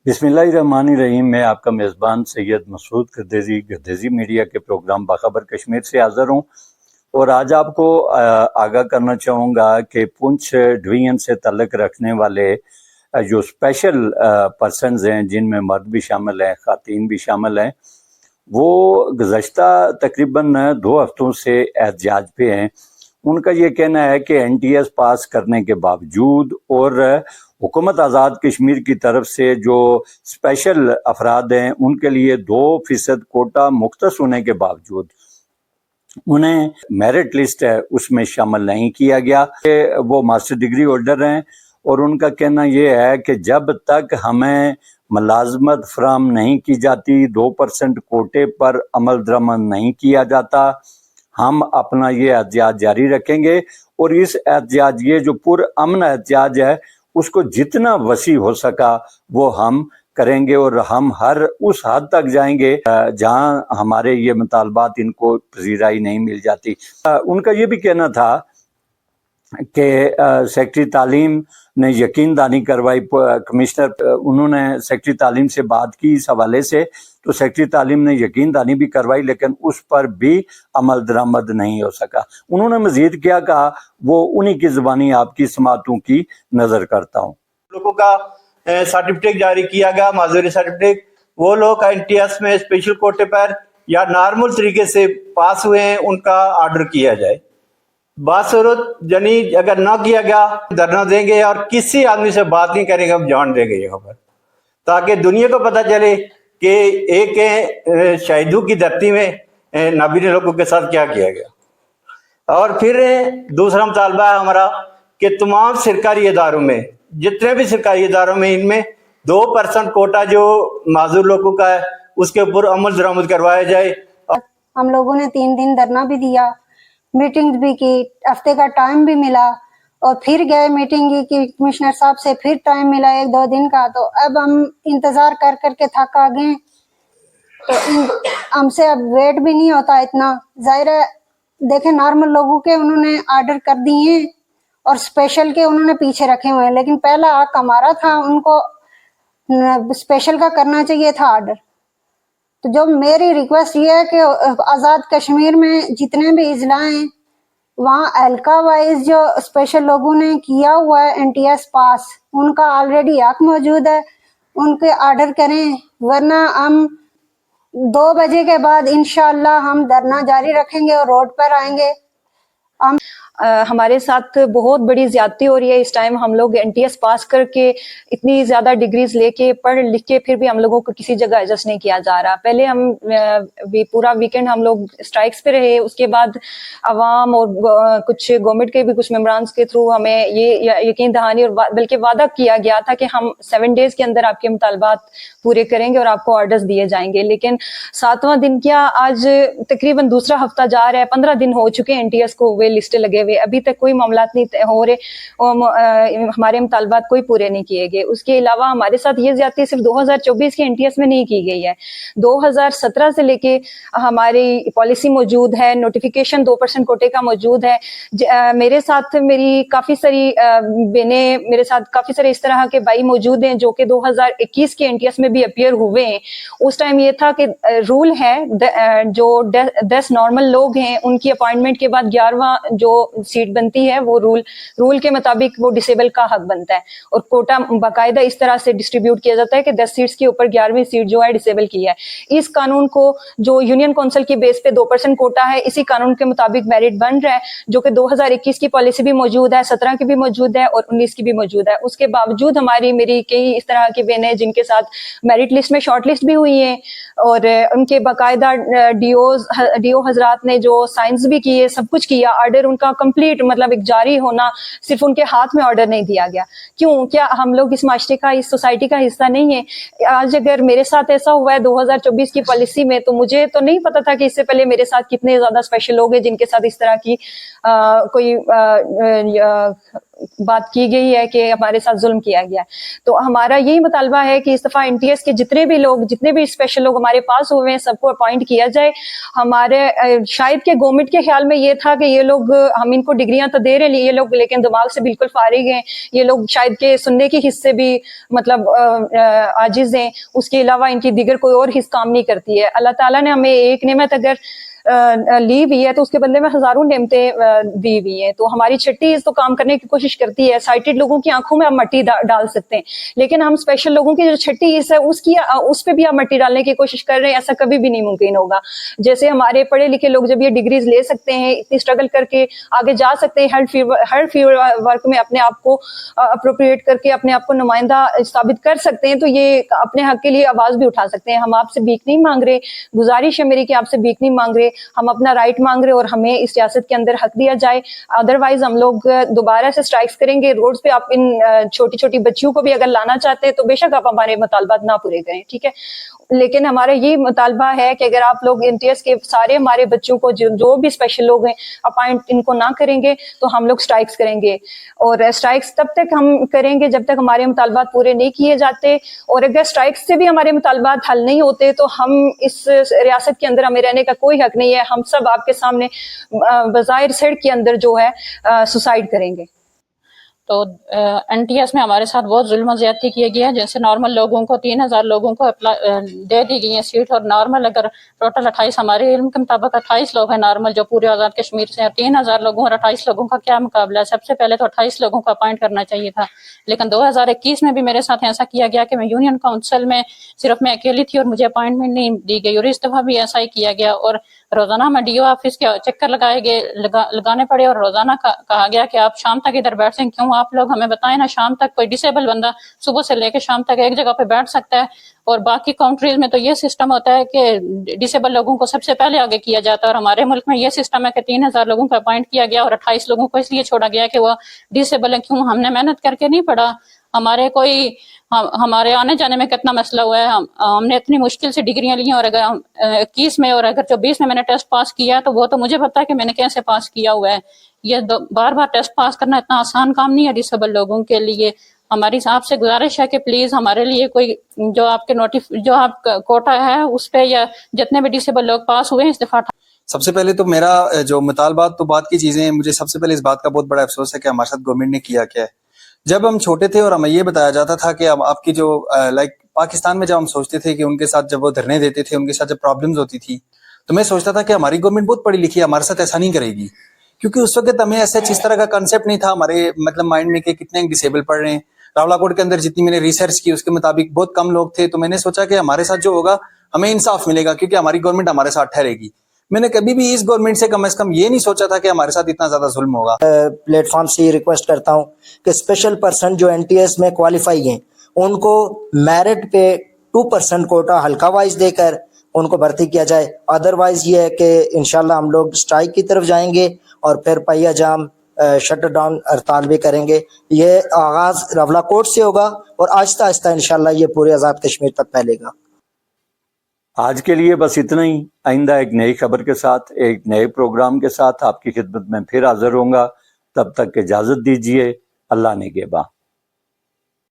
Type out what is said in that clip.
बिस्मिल्लाहिर्रहमानिर्रहीम। मैं आपका मेज़बान सैयद मसूद गर्देज़ी मीडिया के प्रोग्राम बाखबर कश्मीर से हाज़िर हूँ और आज आपको आगाह करना चाहूँगा कि पुंछ डिवीज़न से तल्लुक़ रखने वाले जो स्पेशल पर्सनस हैं, जिनमें मर्द भी शामिल हैं, ख़ातीन भी शामिल हैं, वो गुज़श्ता तकरीबन 2 हफ्तों से एहतजाज पे हैं। उनका ये कहना है कि NTS पास करने के बावजूद और हुकूमत आज़ाद कश्मीर की तरफ से जो स्पेशल अफराद हैं उनके लिए 2% कोटा मुख्तस होने के बावजूद उन्हें मेरिट लिस्ट है उसमें शामिल नहीं किया गया। वो मास्टर डिग्री होल्डर हैं और उनका कहना ये है कि जब तक हमें मुलाजमत फराहम नहीं की जाती, 2% कोटे पर अमल दरामद नहीं किया जाता, हम अपना ये एहतजाज जारी रखेंगे। और इस एहतजाज, ये जो पुरअमन एहतजाज है, उसको जितना वसी हो सका वो हम करेंगे और हम हर उस हद तक जाएंगे जहां हमारे ये मुतालबात इनको पजीराई नहीं मिल जाती। उनका ये भी कहना था कि सेक्रेटरी तालीम ने यकीन दहानी करवाई, कमिश्नर उन्होंने सेक्रेटरी तालीम से बात की इस हवाले से, तो सेक्रेटरी तालीम ने यकीन दहानी भी करवाई लेकिन उस पर भी अमल दरामद नहीं हो सका। उन्होंने मजीद क्या कहा वो उन्हीं की ज़बानी आपकी समातों की नज़र करता हूँ। लोगों का सर्टिफिकेट जारी किया गया, माजूरी सर्टिफिकेट, वो लोग NTS में स्पेशल कोटे पर या नॉर्मल तरीके से पास हुए हैं, उनका ऑर्डर किया जाए। बासूरत यानी अगर ना किया गया धरना देंगे और किसी आदमी से बात नहीं करेंगे, हम जान देंगे यहाँ पर, ताकि दुनिया को पता चले कि एक शहीदों की धरती में नाबीना लोगों के साथ क्या किया गया। और फिर दूसरा मुतालबा है हमारा कि तमाम सरकारी इदारों में, जितने भी सरकारी इदारों में, इनमें 2% कोटा जो माजूर लोगों का है उसके ऊपर अमल दरामद करवाया जाए। हम लोगों ने 3 दिन धरना भी दिया, मीटिंग भी की, हफ्ते का टाइम भी मिला और फिर गए मीटिंग की कमिश्नर साहब से, फिर टाइम मिला 1-2 दिन का। तो अब हम इंतजार कर करके थक आ गए, तो हमसे अब वेट भी नहीं होता इतना। जाहिर है देखें, नॉर्मल लोगों के उन्होंने ऑर्डर कर दिए और स्पेशल के उन्होंने पीछे रखे हुए हैं, लेकिन पहला हक हमारा था, उनको स्पेशल का करना चाहिए था ऑर्डर। तो जो मेरी रिक्वेस्ट ये है कि आज़ाद कश्मीर में जितने भी अजला हैं वहाँ हल्का वाइज जो स्पेशल लोगों ने किया हुआ है NTS पास, उनका ऑलरेडी हक मौजूद है, उनके ऑर्डर करें, वरना हम 2 बजे के बाद इंशाअल्लाह हम धरना जारी रखेंगे और रोड पर आएंगे। हमारे साथ बहुत बड़ी ज्यादती हो रही है इस टाइम। हम लोग NTS पास करके इतनी ज्यादा डिग्रीज लेके पढ़ लिख के फिर भी हम लोगों को किसी जगह एडजस्ट नहीं किया जा रहा। पहले हम पूरा वीकेंड हम लोग स्ट्राइक्स पे रहे, उसके बाद अवाम और कुछ गवर्नमेंट के भी कुछ मेंबरान्स के थ्रू हमें ये यकीन दहानी और बल्कि वादा किया गया था कि हम 7 डेज के अंदर आपके मुतालबात पूरे करेंगे और आपको ऑर्डर्स दिए जाएंगे। लेकिन 7वां दिन क्या, आज तकरीबन दूसरा हफ्ता जा रहा है, 15 दिन हो चुके हैं NTS को वे लिस्टें लगे हुए, अभी तक कोई मामलात नहीं हो रहे और हमारे मुतालबात कोई पूरे नहीं किए गए। उसके अलावा हमारे साथ ये ज्यादती सिर्फ 2024 के NTS में नहीं की गई है, 2017 से लेके हमारी पॉलिसी मौजूद है, नोटिफिकेशन 2% कोटे का मौजूद है। मेरे साथ मेरी काफी सारी बहनें, मेरे साथ काफी सारे इस तरह के भाई मौजूद हैं जो कि 2021 के NTS में भी अपीयर हुए हैं। उस टाइम ये था कि रूल है जो 10 नॉर्मल लोग हैं उनकी अपॉइंटमेंट के बाद 11वां जो सीट बनती है वो रूल के मुताबिक वो डिसेबल का हक बनता है और कोटा बाकायदा इस तरह से डिस्ट्रीब्यूट किया जाता है कि 10 सीट्स के ऊपर 11वीं सीट जो है डिसेबल की है। इस कानून को जो यूनियन काउंसिल की बेस पे 2% कोटा है, इसी कानून के मुताबिक मेरिट बन रहा है, जो कि 2021 की पॉलिसी भी मौजूद है, 17 की भी मौजूद है और 19 की भी मौजूद है। उसके बावजूद मेरी कई इस तरह की बहनें जिनके साथ मेरिट लिस्ट में शॉर्ट लिस्ट भी हुई है और उनके बाकायदा DO हजरात ने जो साइंस भी किए, सब कुछ किया, ऑर्डर उनका कंप्लीट मतलब एक जारी होना, सिर्फ उनके हाथ में ऑर्डर नहीं दिया गया। क्यों? क्या हम लोग इस माशरे का, इस सोसाइटी का हिस्सा नहीं है? आज अगर मेरे साथ ऐसा हुआ है 2024 की पॉलिसी में, तो मुझे तो नहीं पता था कि इससे पहले मेरे साथ कितने ज्यादा स्पेशल लोग हैं जिनके साथ इस तरह की कोई बात की गई है कि हमारे साथ जुल्म किया गया है। तो हमारा यही मुतालबा है कि इस दफ़ा NTS के जितने भी स्पेशल लोग हमारे पास हुए हैं सबको अपॉइंट किया जाए। हमारे शायद के गवर्नमेंट के ख्याल में ये था कि ये लोग हम इनको डिग्रियां तो दे रहे हैं ये लोग, लेकिन दिमाग से बिल्कुल फारिग हैं। ये लोग शायद के सुनने के हिस्से भी मतलब आजिज हैं, उसके अलावा इनकी दिगर कोई और हिस्स काम नहीं करती है। अल्लाह ताला ने हमें एक नेमत अगर ली हुई है तो उसके बदले में हजारों नेमतें दी हुई हैं। तो हमारी छठी इस तो काम करने की कोशिश करती है। साइटेड लोगों की आंखों में आप मट्टी डाल सकते हैं, लेकिन हम स्पेशल लोगों की जो छठी हिस्सा है उस पे भी आप मट्टी डालने की कोशिश कर रहे हैं, ऐसा कभी भी नहीं मुमकिन होगा। जैसे हमारे पढ़े लिखे लोग जब ये डिग्रीज ले सकते हैं, इतनी स्ट्रगल करके आगे जा सकते हैं, हर फील्ड वर्क में अपने आप को अप्रोप्रिएट करके अपने आप को नुमाइंदा साबित कर सकते हैं, तो ये अपने हक के लिए आवाज भी उठा सकते हैं। हम आपसे भीख नहीं मांग रहे, गुजारिश है मेरी कि आपसे भीख नहीं मांग रहे, हम अपना राइट मांग रहे और हमें इस सियासत के अंदर हक दिया जाए। अदरवाइज हम लोग दोबारा से स्ट्राइक्स करेंगे रोड्स पे। आप इन छोटी छोटी बच्चियों को भी अगर लाना चाहते हैं तो बेशक आप हमारे मुतालबात ना पूरे करें, ठीक है, लेकिन हमारा ये मुतालबा है कि अगर आप लोग NTS के सारे हमारे बच्चों को जो भी स्पेशल लोग हैं अपॉइंट इनको ना करेंगे तो हम लोग स्ट्राइक्स करेंगे। और स्ट्राइक्स तब तक हम करेंगे जब तक हमारे मुतालबात पूरे नहीं किए जाते, और अगर स्ट्राइक्स से भी हमारे मुतालबात हल नहीं होते तो हम इस रियासत के अंदर हमें रहने का कोई हक नहीं है। हम सब आपके सामने बज़ाहिर सड़क के अंदर जो है सुसाइड करेंगे। तो NTS में हमारे साथ बहुत जुल्म ज्यादती किया गया है। जैसे नॉर्मल लोगों को 3000 लोगों को दे दी गई है सीट, और नॉर्मल अगर टोटल 28 हमारे इल्म के मुताबिक 28 लोग हैं नॉर्मल जो पूरे आज़ाद कश्मीर से हैं। 3000 लोगों और 28 लोगों का क्या मुकाबला है। सबसे पहले तो 28 लोगों को अपॉइंट करना चाहिए था, लेकिन 2021 में भी मेरे साथ ऐसा किया गया कि मैं यूनियन काउंसिल में सिर्फ मैं अकेली थी और मुझे अपॉइंटमेंट नहीं दी गई, और इस दफा भी ऐसा ही किया गया। और रोजाना में DO ऑफिस के चक्कर लगाने पड़े, और रोजाना कहा गया कि आप शाम तक इधर बैठ सकते, क्यों आप लोग हमें बताएं ना, शाम तक कोई डिसेबल बंदा सुबह से लेकर शाम तक एक जगह पे बैठ सकता है। और बाकी कंट्रीज में तो ये सिस्टम होता है कि डिसेबल लोगों को सबसे पहले आगे किया जाता है, और हमारे मुल्क में ये सिस्टम है कि 3000 लोगों को अपॉइंट किया गया और 28 लोगों को इसलिए छोड़ा गया कि वो डिसेबल है। क्यों? हमने मेहनत करके नहीं पढ़ा, हमारे आने जाने में कितना मसला हुआ है। हमने इतनी मुश्किल से डिग्रियां ली, और अगर 21 में और अगर 24 में मैंने टेस्ट पास किया तो वो तो मुझे पता है कि मैंने कैसे पास किया हुआ है। ये बार बार टेस्ट पास करना इतना आसान काम नहीं है डिसेबल लोगों के लिए। हमारी आपसे गुजारिश है कि प्लीज हमारे लिए कोई जो आप कोटा है उस पे, या जितने भी डिसेबल लोग पास हुए हैं इस दफा। सबसे पहले तो मेरा जो मुतालबात तो बात की चीजें हैं, मुझे सबसे पहले इस बात का बहुत बड़ा अफसोस है कि हमारे साथ गवर्नमेंट ने किया क्या है। जब हम छोटे थे और हमें ये बताया जाता था कि अब आपकी जो पाकिस्तान में जब हम सोचते थे कि उनके साथ जब वो धरने देते थे, उनके साथ जब प्रॉब्लम्स होती थी, तो मैं सोचता था कि हमारी गवर्नमेंट बहुत पढ़ी लिखी है, हमारे साथ ऐसा नहीं करेगी, क्योंकि उस वक्त हमें ऐसा इस तरह का कंसेप्ट नहीं था हमारे मतलब माइंड में कि कितने डिसेबल पढ़ रहे हैं। रावलाकोट के अंदर जितनी मैंने रिसर्च की उसके मुताबिक बहुत कम लोग थे, तो मैंने सोचा कि हमारे साथ जो होगा हमें इंसाफ मिलेगा, क्योंकि हमारी गवर्नमेंट हमारे साथ ठहरेगी। मैंने कभी भी इस गवर्नमेंट से कम ये नहीं सोचा था कि हमारे साथ इतना ज्यादा जुल्म होगा। प्लेटफॉर्म से ये रिक्वेस्ट करता हूँ कि स्पेशल पर्सन जो NTS में क्वालिफाई हैं उनको मेरिट पे 2% कोटा हल्का वाइज देकर उनको भर्ती किया जाए। अदरवाइज ये है कि इंशाल्लाह हम लोग स्ट्राइक की तरफ जाएंगे और फिर पहिया जाम शट डाउन हड़ताल भी करेंगे। ये आगाज रावलाकोट से होगा और आहिस्ता आहिस्ता इंशाल्लाह ये पूरे आज़ाद कश्मीर तक फैलेगा। आज के लिए बस इतना ही। आइंदा एक नई खबर के साथ, एक नए प्रोग्राम के साथ आपकी खिदमत में फिर हाजिर होऊंगा। तब तक इजाजत दीजिए। अल्लाह निगहबान।